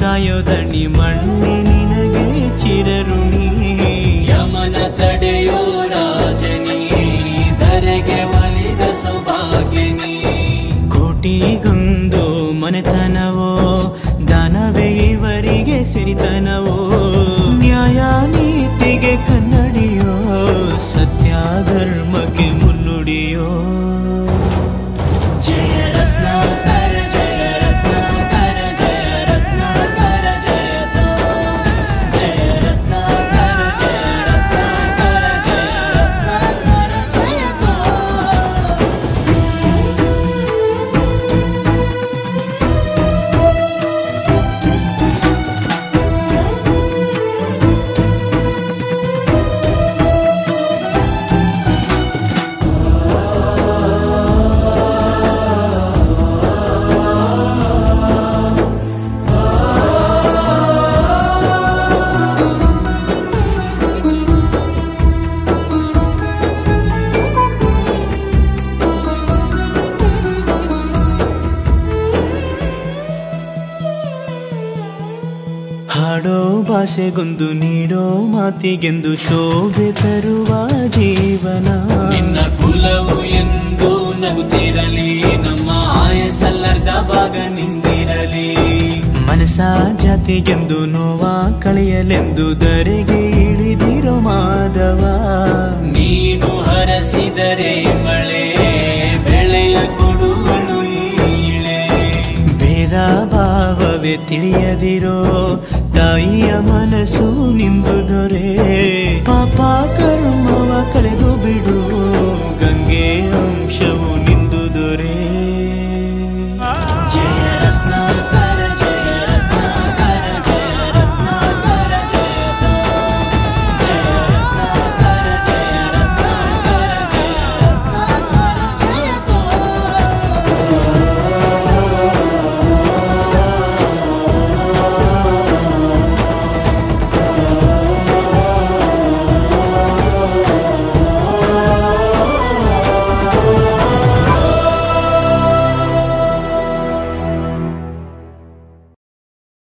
ಕಾಯೋದಣಿ ಮಣ್ಣೆ ನಿನಗೆ ಚಿರಋಣಿ ಯಮನ ತಡೆಯೋ ರಾಜನಿ ಧರೆಗೆ ಒಲಿದ ಸೌಭಾಗ್ಯನಿ ಕೋಟಿಗೊಂದು ಮನೆತನವೋ ದಾನವೇ ಇವರಿಗೆ ಸಿರಿತನವೋ ನ್ಯಾಯ ನೀತಿಗೆ ಕನ್ನಡಿಯೋ ಸತ್ಯ ಧರ್ಮಕ್ಕೆ ಮುನ್ನುಡಿಯೋ ಜಯ ರತ್ನಾಕರ ಜಯ ರತ್ನಾಕರ ಜಯ ರತ್ನಾಕರ ಜಯತೋ ಜಯ ರತ್ನಾಕರ ಜಯ ರತ್ನಾಕರ ಜಯ ರತ್ನಾಕರ ಜಯತೋ ಹಾಡೋ ಭಾಷೆಗೊಂದು ನೀಡೋ ಮಾತಿಗೆಂದು ಶೋಭೆ ತರುವ ಜೀವನ ನಿನ್ನ ಕುಲವು ಎಂದು ನಗುತ್ತಿರಲಿ ನಮ್ಮ ಆಯಸ್ಸಲ್ಲರ್ಧ ಭಾಗ ನಿಂದಿರಲಿ ಮನಸ ಜಾತಿಗೆಂದು ನೋವ ಕಳೆಯಲೆಂದು ಧರೆಗೆ ಇಳಿದಿರೋ ಮಾಧವ ನೀನು ಹರಸಿದರೆ ಮಳೆ ಬೆಳೆಯ ಕೊಡುವಳು ಈಳೆ ಭೇದ ಭಾವವೇ ತಿಳಿಯದಿರೋ ತಾಯಿಯ ಮನಸ್ಸು ನಿಂದು ದೊರೆ ಪಾಪ ಕರ್ಮವ ಕಳೆದು ಬಿಡು